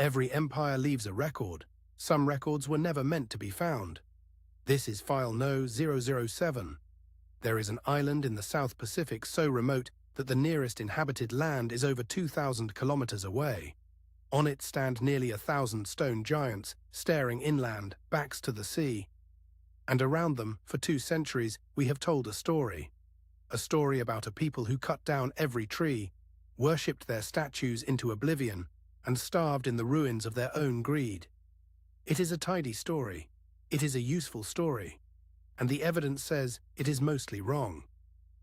Every empire leaves a record. Some records were never meant to be found. This is file No. 007. There is an island in the South Pacific so remote that the nearest inhabited land is over 2,000 kilometers away. On it stand nearly 1,000 stone giants, staring inland, backs to the sea. And around them, for 2 centuries, we have told a story. A story about a people who cut down every tree, worshipped their statues into oblivion, and starved in the ruins of their own greed. It is a tidy story. It is a useful story. And the evidence says it is mostly wrong.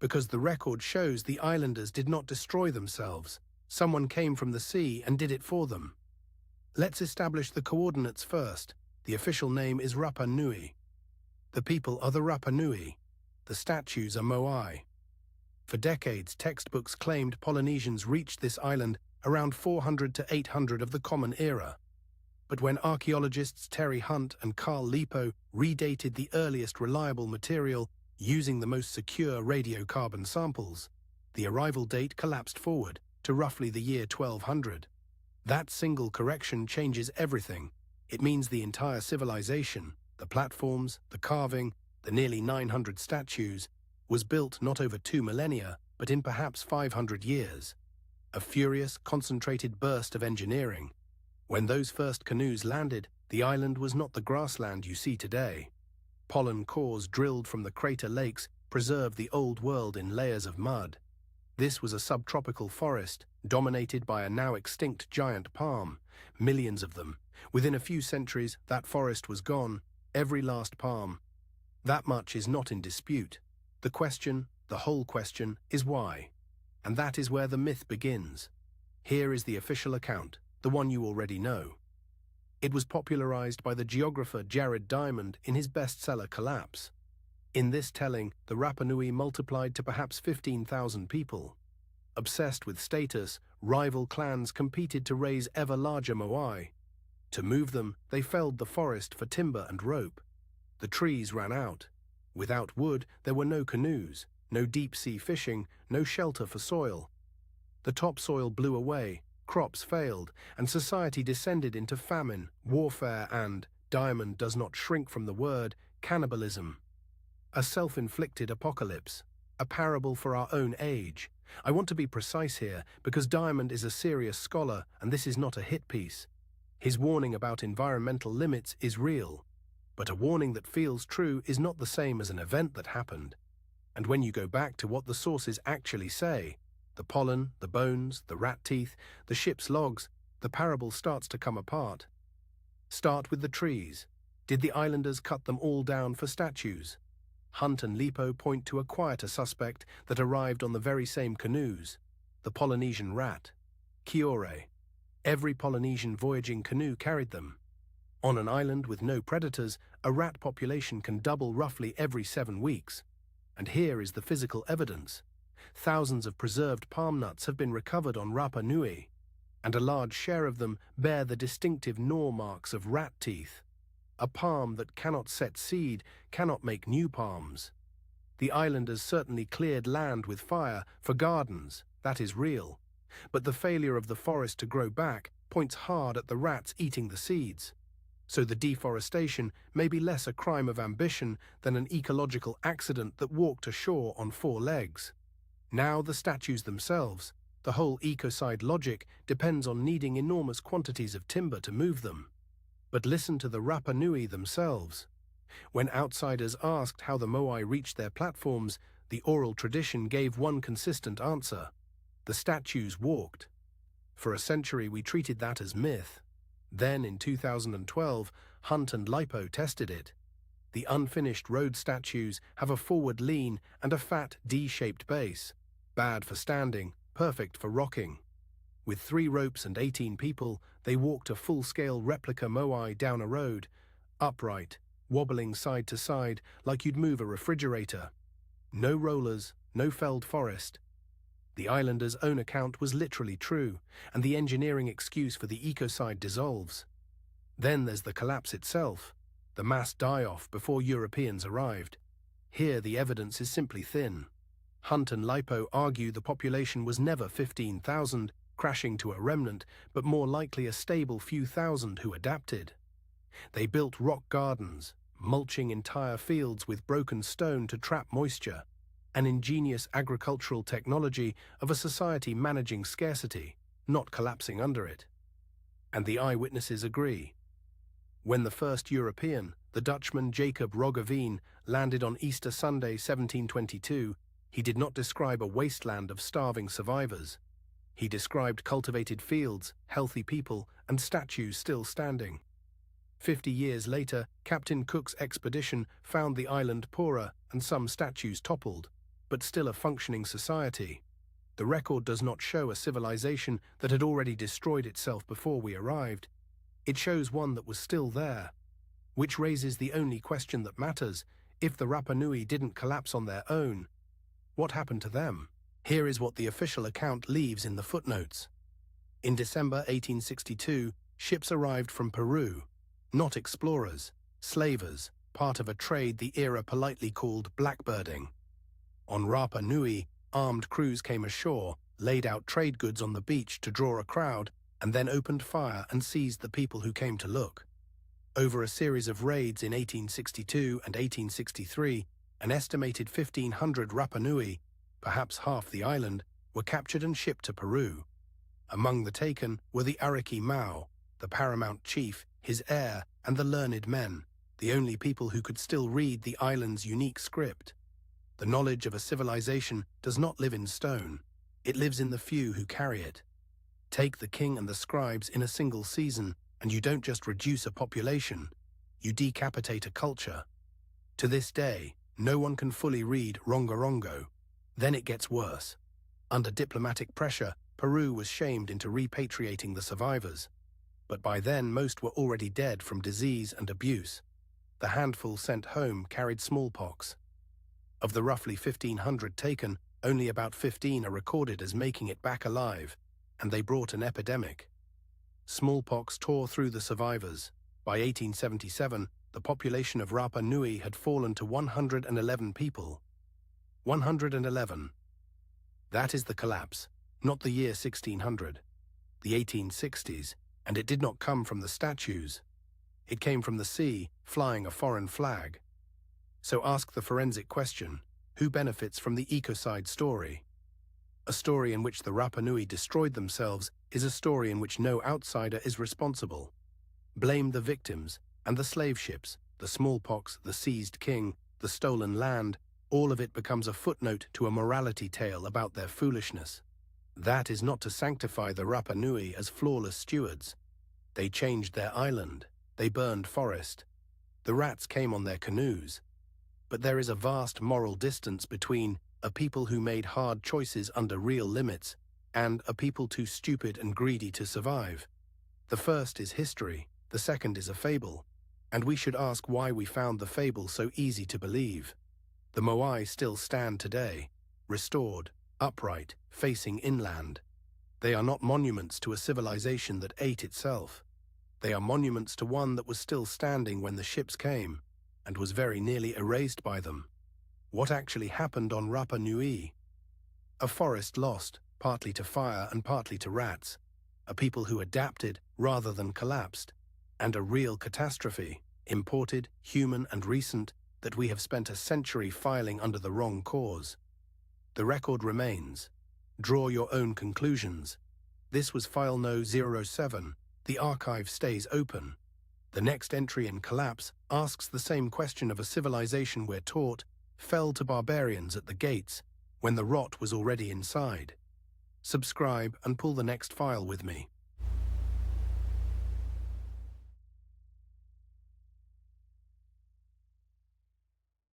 Because the record shows the islanders did not destroy themselves. Someone came from the sea and did it for them. Let's establish the coordinates first. The official name is Rapa Nui. The people are the Rapa Nui. The statues are Moai. For decades, textbooks claimed Polynesians reached this island around 400 to 800 of the Common Era. But when archaeologists Terry Hunt and Carl Lipo redated the earliest reliable material using the most secure radiocarbon samples, the arrival date collapsed forward to roughly the year 1200. That single correction changes everything. It means the entire civilization, the platforms, the carving, the nearly 900 statues, was built not over 2 millennia, but in perhaps 500 years. A furious, concentrated burst of engineering. When those first canoes landed, the island was not the grassland you see today. Pollen cores drilled from the crater lakes preserved the old world in layers of mud. This was a subtropical forest, dominated by a now extinct giant palm, millions of them. Within a few centuries, that forest was gone, every last palm. That much is not in dispute. The question, the whole question, is why? And that is where the myth begins. Here is the official account, the one you already know. It was popularized by the geographer Jared Diamond in his bestseller Collapse. In this telling, the Rapanui multiplied to perhaps 15,000 people. Obsessed with status, rival clans competed to raise ever larger moai. To move them, they felled the forest for timber and rope. The trees ran out. Without wood, there were no canoes, no deep-sea fishing, no shelter for soil. The topsoil blew away, crops failed, and society descended into famine, warfare and, Diamond does not shrink from the word, cannibalism. A self-inflicted apocalypse, a parable for our own age. I want to be precise here, because Diamond is a serious scholar and this is not a hit piece. His warning about environmental limits is real, but a warning that feels true is not the same as an event that happened. And when you go back to what the sources actually say, the pollen, the bones, the rat teeth, the ship's logs, the parable starts to come apart. Start with the trees. Did the islanders cut them all down for statues? Hunt and Lipo point to a quieter suspect that arrived on the very same canoes, the Polynesian rat, Kiore. Every Polynesian voyaging canoe carried them. On an island with no predators, a rat population can double roughly every 7 weeks. And here is the physical evidence. Thousands of preserved palm nuts have been recovered on Rapa Nui, and a large share of them bear the distinctive gnaw marks of rat teeth. A palm that cannot set seed cannot make new palms. The islanders certainly cleared land with fire for gardens, that is real. But the failure of the forest to grow back points hard at the rats eating the seeds. So the deforestation may be less a crime of ambition than an ecological accident that walked ashore on 4 legs. Now the statues themselves, the whole ecocide logic depends on needing enormous quantities of timber to move them. But listen to the Rapa Nui themselves. When outsiders asked how the moai reached their platforms, the oral tradition gave one consistent answer. The statues walked. For a century we treated that as myth. Then in 2012, Hunt and Lipo tested it. The unfinished road statues have a forward lean and a fat D-shaped base. Bad for standing, perfect for rocking. With 3 ropes and 18 people, they walked a full-scale replica moai down a road, upright, wobbling side to side like you'd move a refrigerator. No rollers, no felled forest. The islanders' own account was literally true, and the engineering excuse for the ecocide dissolves. Then there's the collapse itself, the mass die-off before Europeans arrived. Here the evidence is simply thin. Hunt and Lipo argue the population was never 15,000, crashing to a remnant, but more likely a stable few thousand who adapted. They built rock gardens, mulching entire fields with broken stone to trap moisture, an ingenious agricultural technology of a society managing scarcity, not collapsing under it. And the eyewitnesses agree. When the first European, the Dutchman Jacob Roggeveen, landed on Easter Sunday 1722, he did not describe a wasteland of starving survivors. He described cultivated fields, healthy people, and statues still standing. 50 years later, Captain Cook's expedition found the island poorer and some statues toppled, but still a functioning society. The record does not show a civilization that had already destroyed itself before we arrived. It shows one that was still there, which raises the only question that matters: if the Rapa Nui didn't collapse on their own, what happened to them? Here is what the official account leaves in the footnotes. In December 1862, ships arrived from Peru, not explorers, slavers, part of a trade the era politely called blackbirding. On Rapa Nui, armed crews came ashore, laid out trade goods on the beach to draw a crowd, and then opened fire and seized the people who came to look. Over a series of raids in 1862 and 1863, an estimated 1,500 Rapa Nui, perhaps half the island, were captured and shipped to Peru. Among the taken were the Ariki Mau, the paramount chief, his heir, and the learned men, the only people who could still read the island's unique script. The knowledge of a civilization does not live in stone. It lives in the few who carry it. Take the king and the scribes in a single season, and you don't just reduce a population, you decapitate a culture. To this day, no one can fully read Rongorongo. Then it gets worse. Under diplomatic pressure, Peru was shamed into repatriating the survivors. But by then, most were already dead from disease and abuse. The handful sent home carried smallpox. Of the roughly 1,500 taken, only about 15 are recorded as making it back alive, and they brought an epidemic. Smallpox tore through the survivors. By 1877, the population of Rapa Nui had fallen to 111 people. 111. That is the collapse, not the year 1600, the 1860s, and it did not come from the statues. It came from the sea, flying a foreign flag. So ask the forensic question: who benefits from the ecocide story? A story in which the Rapa Nui destroyed themselves is a story in which no outsider is responsible. Blame the victims and the slave ships, the smallpox, the seized king, the stolen land. All of it becomes a footnote to a morality tale about their foolishness. That is not to sanctify the Rapa Nui as flawless stewards. They changed their island. They burned forest. The rats came on their canoes. But there is a vast moral distance between a people who made hard choices under real limits and a people too stupid and greedy to survive. The first is history, the second is a fable, and we should ask why we found the fable so easy to believe. The Moai still stand today, restored, upright, facing inland. They are not monuments to a civilization that ate itself. They are monuments to one that was still standing when the ships came, and was very nearly erased by them. What actually happened on Rapa Nui? A forest lost, partly to fire and partly to rats, a people who adapted rather than collapsed, and a real catastrophe, imported, human and recent, that we have spent a century filing under the wrong cause. The record remains. Draw your own conclusions. This was File No. 07. The archive stays open. The next entry in Collapse asks the same question of a civilization we're taught fell to barbarians at the gates when the rot was already inside. Subscribe and pull the next file with me.